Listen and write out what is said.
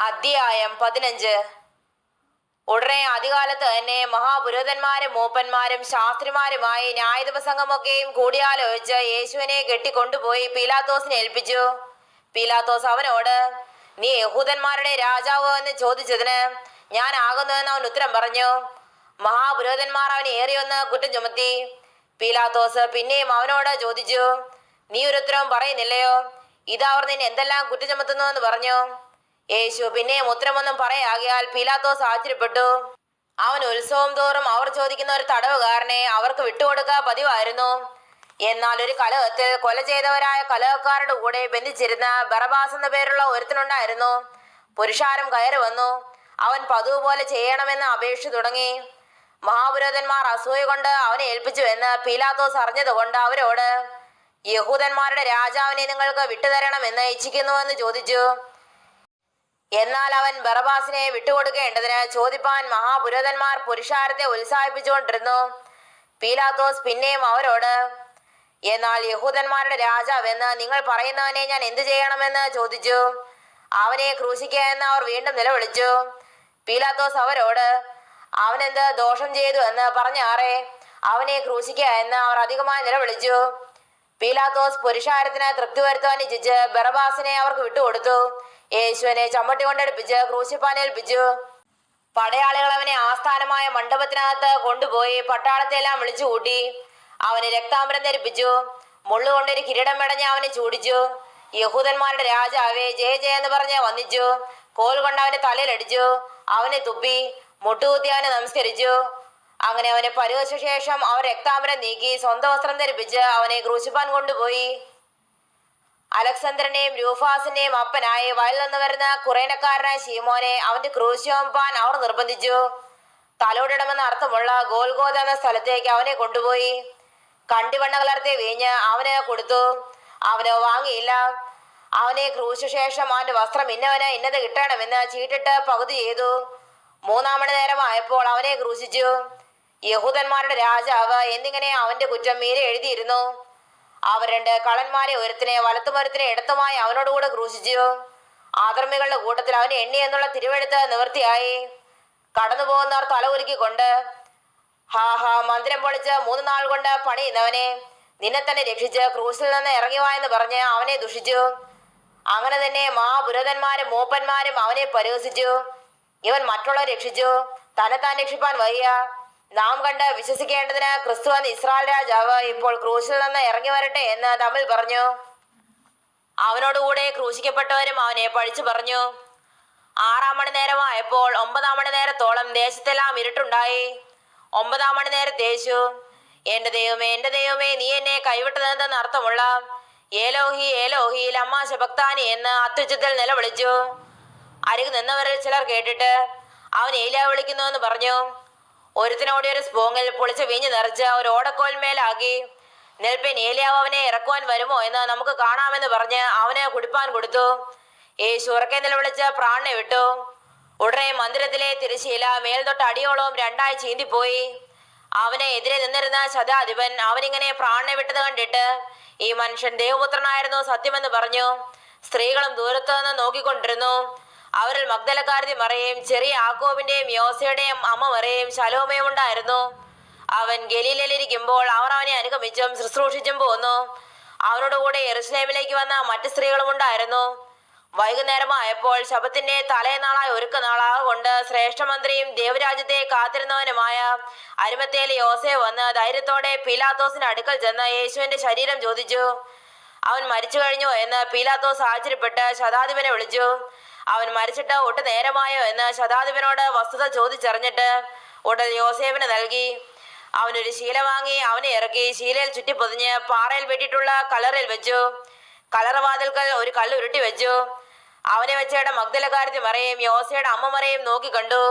അധ്യായം 15. ഉടനെ അധികാലത്ത് തന്നെ മഹാപുരോഹിതന്മാരും മൂപ്പന്മാരും ശാസ്ത്രിമാരുമായി ന്യായാധിപസംഘമൊക്കെയും കൂടിയാലോചിച്ച് യേശുവിനെ കെട്ടിക്കൊണ്ടുപോയി പീലാത്തോസിനെ ഏൽപ്പിച്ചു. പീലാത്തോസ് അവനോട്, നീ യഹൂദന്മാരുടെ രാജാവോ എന്ന് ചോദിച്ചതിന് ഞാൻ ആകുന്നുവെന്ന് അവൻ ഉത്തരം പറഞ്ഞു. മഹാപുരോഹിതന്മാർ അവനെ ഏറിയൊന്ന് കുറ്റം ചുമത്തി. പീലാത്തോസ് പിന്നെയും അവനോട് ചോദിച്ചു, നീ ഒരു ഉത്തരവും പറയുന്നില്ലയോ? ഇതവർ നിന്നെ എന്തെല്ലാം കുറ്റം ചുമത്തുന്നു എന്ന് പറഞ്ഞു. യേശു പിന്നെയും ഉത്തരമൊന്നും പറയാകിയാൽ പീലാത്തോസ് ആശ്ചര്യപ്പെട്ടു. അവൻ ഉത്സവം തോറും അവർ ചോദിക്കുന്ന ഒരു തടവുകാരനെ അവർക്ക് വിട്ടുകൊടുക്കുക പതിവായിരുന്നു. എന്നാൽ ഒരു കലഹത്തിൽ കൊല ചെയ്തവരായ കലഹക്കാരുടെ കൂടെ ബന്ധിച്ചിരുന്ന ബറബാസ് എന്ന പേരുള്ള ഒരുത്തനുണ്ടായിരുന്നു. പുരുഷാരം കയറി വന്നു. അവൻ പതിവ് പോലെ ചെയ്യണമെന്ന് അപേക്ഷ തുടങ്ങി. മഹാപുരോഹിതന്മാർ അസൂയ കൊണ്ട് അവനെ ഏൽപ്പിച്ചു എന്ന് പീലാത്തോസ് അറിഞ്ഞതുകൊണ്ട് അവരോട്, യഹൂദന്മാരുടെ രാജാവിനെ നിങ്ങൾക്ക് വിട്ടുതരണമെന്ന് ഇച്ഛിക്കുന്നുവെന്ന് ചോദിച്ചു. എന്നാൽ അവൻ ബറബാസിനെ വിട്ടുകൊടുക്കേണ്ടതിന് ചോദിപ്പാൻ മഹാപുരോഹിതന്മാർ പുരുഷാരത്തെ ഉത്സാഹിപ്പിച്ചുകൊണ്ടിരുന്നു. പീലാത്തോസ് പിന്നെയും അവരോട്, എന്നാൽ യഹൂദന്മാരുടെ രാജാവെന്ന് നിങ്ങൾ പറയുന്നവനെ ഞാൻ എന്തു ചെയ്യണമെന്ന് ചോദിച്ചു. അവനെ ക്രൂശിക്കുക എന്ന് അവർ വീണ്ടും നിലവിളിച്ചു. പീലാത്തോസ് അവരോട്, അവനെന്ത് ദോഷം ചെയ്തു എന്ന് പറഞ്ഞാറേ, അവനെ ക്രൂശിക്കുക എന്ന് അവർ അധികമായി നിലവിളിച്ചു. പീലാത്തോസ് പുരുഷാരത്തിന് തൃപ്തി വരുത്തുവാൻ ഇച്ഛിച്ച് ബറബാസിനെ അവർക്ക് വിട്ടുകൊടുത്തു. യേശുവിനെ ചമ്മട്ടി കൊണ്ടെടുപ്പിച്ച് ക്രൂശിപ്പാനേൽപ്പിച്ചു. പടയാളികൾ അവനെ ആസ്ഥാനമായ മണ്ഡപത്തിനകത്ത് കൊണ്ടുപോയി പട്ടാളത്തെ എല്ലാം വിളിച്ചു കൂട്ടി. അവന് രക്താംബരം ധരിപ്പിച്ചു. മുള്ളുകൊണ്ടൊരു കിരീടം മെടഞ്ഞ് അവനെ ചൂടിച്ചു. യഹൂദന്മാരുടെ രാജാവേ, ജയ ജയ എന്ന് പറഞ്ഞ് വന്ദിച്ചു. കോൽ കൊണ്ട് അവന്റെ തലയിലടിച്ചു. അവനെ തുപ്പി മുട്ടുകുത്തി അവനെ നമസ്കരിച്ചു. അങ്ങനെ അവനെ പരിഹസിച്ച ശേഷം അവർ രക്താംബരം നീക്കി സ്വന്തം വസ്ത്രം ധരിപ്പിച്ച് അവനെ ക്രൂശിപ്പാൻ കൊണ്ടുപോയി. അലക്സാണ്ടറിന്റെയും രൂഫാസിന്റെയും അപ്പനായി വയലിൽ നിന്ന് വരുന്ന കുറേനക്കാരനായ ശീമോനെ അവന്റെ ക്രൂശ് ചുമപ്പാൻ അവർ നിർബന്ധിച്ചു. തലോടിടമെന്ന അർത്ഥമുള്ള ഗോൽഗോഥ എന്ന സ്ഥലത്തേക്ക് അവനെ കൊണ്ടുപോയി. കണ്ടിവണ്ണ കലർത്തിയ വീഞ്ഞ് അവന് കൊടുത്തു. അവനോ വാങ്ങിയില്ല. അവനെ ക്രൂശിച്ച ശേഷം അവന്റെ വസ്ത്രം ഇന്നവന് ഇന്നത് കിട്ടണമെന്ന് ചീട്ടിട്ട് പകുതി ചെയ്തു. 3-ാം മണി നേരമായപ്പോൾ അവനെ ക്രൂശിച്ചു. യഹൂദന്മാരുടെ രാജാവ് എന്നിങ്ങനെ അവന്റെ കുറ്റം മീരെ എഴുതിയിരുന്നു. അവർ 2 കള്ളന്മാരെ ഒരുത്തിനെ വലത്തും ഒരുത്തിനെ ഇടത്തുമായി അവനോടുകൂടെ ക്രൂശിച്ചു. ആധർമ്മികളുടെ കൂട്ടത്തിൽ അവനെ എണ്ണി എന്നുള്ള തിരുവെഴുത്ത് നിവൃത്തിയായി. കടന്നു പോകുന്നവർ തല ഉരുക്കിക്കൊണ്ട്, ഹാ ഹാ, മന്ദിരം പൊളിച്ച് 3 നാൾ കൊണ്ട് പണിയുന്നവനെ, നിന്നെ തന്നെ രക്ഷിച്ച് ക്രൂശിൽ നിന്ന് ഇറങ്ങിവായെന്ന് പറഞ്ഞ് അവനെ ദുഷിച്ചു. അങ്ങനെ തന്നെ മഹാപുരോഹിതന്മാരും മൂപ്പന്മാരും അവനെ പരിഹസിച്ചു. ഇവൻ മറ്റുള്ളവരെ രക്ഷിച്ചു, തന്നെത്താൻ രക്ഷിപ്പാൻ വയ്യ. നാം കണ്ട് വിശ്വസിക്കേണ്ടതിന് ക്രിസ്തു എന്ന ഇസ്രായേൽ രാജാവ് ഇപ്പോൾ ക്രൂശിൽ നിന്ന് ഇറങ്ങി വരട്ടെ എന്ന് തമ്മിൽ പറഞ്ഞു. അവനോടുകൂടെ ക്രൂശിക്കപ്പെട്ടവരും അവനെ പഴിച്ചു പറഞ്ഞു. 6-ാം മണി നേരമായപ്പോൾ 9-ാം മണി നേരത്തോളം ദേശത്തെല്ലാം ഇരുട്ടുണ്ടായി. 9-ാം മണി നേരത്ത് യേശു, എന്റെ ദൈവമേ, നീ എന്നെ കൈവിട്ടതെന്ന് അർത്ഥമുള്ള ഏലോഹി ഏലോഹി ലമ്മാ ശബക്താനി എന്ന് അത്യുച്ചത്തിൽ നിലവിളിച്ചു. അരികു നിന്നവരിൽ ചിലർ കേട്ടിട്ട്, അവൻ ഏലിയാ വിളിക്കുന്നു എന്ന് പറഞ്ഞു. ഒരുത്തിനോടെ ഒരു സ്പോങ്ങിൽ പൊളിച്ച വീഞ്ഞ് നിറച്ച് ഒരു ഓടക്കോൽമേലാക്കി, നിൽപ്പിൻ, ഏലിയാവ് അവനെ ഇറക്കുവാൻ വരുമോ എന്ന് നമുക്ക് കാണാമെന്ന് പറഞ്ഞ് അവന് കുടിപ്പാൻ കൊടുത്തു. യേശു ഉറക്കെ നിലവിളിച്ച് പ്രാണനെ വിട്ടു. ഉടനെ മന്ദിരത്തിലെ തിരശ്ശീല മേൽതൊട്ട് അടിയോളവും 2-ആയി ചീന്തിപ്പോയി. അവനെ എതിരെ നിന്നിരുന്ന ശതാധിപൻ അവനിങ്ങനെ പ്രാണനെ വിട്ടത് കണ്ടിട്ട്, ഈ മനുഷ്യൻ ദേവപുത്രനായിരുന്നു സത്യമെന്ന് പറഞ്ഞു. സ്ത്രീകളും ദൂരത്തു നിന്ന് നോക്കിക്കൊണ്ടിരുന്നു. അവരിൽ മഗ്ദലക്കാരത്തി മറിയയും ചെറിയ യാക്കോബിന്റെയും യോസയുടെയും അമ്മ മറിയയും ശലോമയും ഉണ്ടായിരുന്നു. അവൻ ഗലീലയിലിരിക്കുമ്പോൾ അവർ അവനെ അനുഗമിച്ചും ശുശ്രൂഷിച്ചും പോന്നു. അവനോടുകൂടെ യെരുശലേമിലേക്ക് വന്ന മറ്റു സ്ത്രീകളും ഉണ്ടായിരുന്നു. വൈകുന്നേരമായപ്പോൾ ശബത്തിന്റെ തലേനാളായ ഒരുക്കനാളാകൊണ്ട് ശ്രേഷ്ഠമന്ത്രിയും ദൈവരാജ്യത്തെ കാത്തിരുന്നവനുമായ അരിമത്തേയിലെ യോസേഫ് വന്ന് ധൈര്യത്തോടെ പീലാത്തോസിന്റെ അടുക്കൽ ചെന്ന് യേശുവിന്റെ ശരീരം ചോദിച്ചു. അവൻ മരിച്ചു കഴിഞ്ഞോ എന്ന് പീലാത്തോസ് ആശ്ചര്യപ്പെട്ട് ശതാധിപനെ വിളിച്ചു. അവൻ മരിച്ചിട്ട് ഒട്ടു നേരമായോ എന്ന് ശതാധിപനോട് വസ്തുത ചോദിച്ചറിഞ്ഞിട്ട് ഉടൻ യോസേഫിന് നൽകി. അവനൊരു ശീല വാങ്ങി അവനെ ഇറക്കി ശീലയിൽ ചുറ്റി പൊതിഞ്ഞ് പാറയിൽ വെട്ടിയിട്ടുള്ള കലറിൽ വെച്ചു. കലറവാതിൽക്കൽ ഒരു കല്ല് ഉരുട്ടി വെച്ചു. അവനെ വെച്ചയുടെ മഗ്ദലക്കാരത്തി മറിയയും യോസയുടെ അമ്മ മറിയയും നോക്കി കണ്ടു.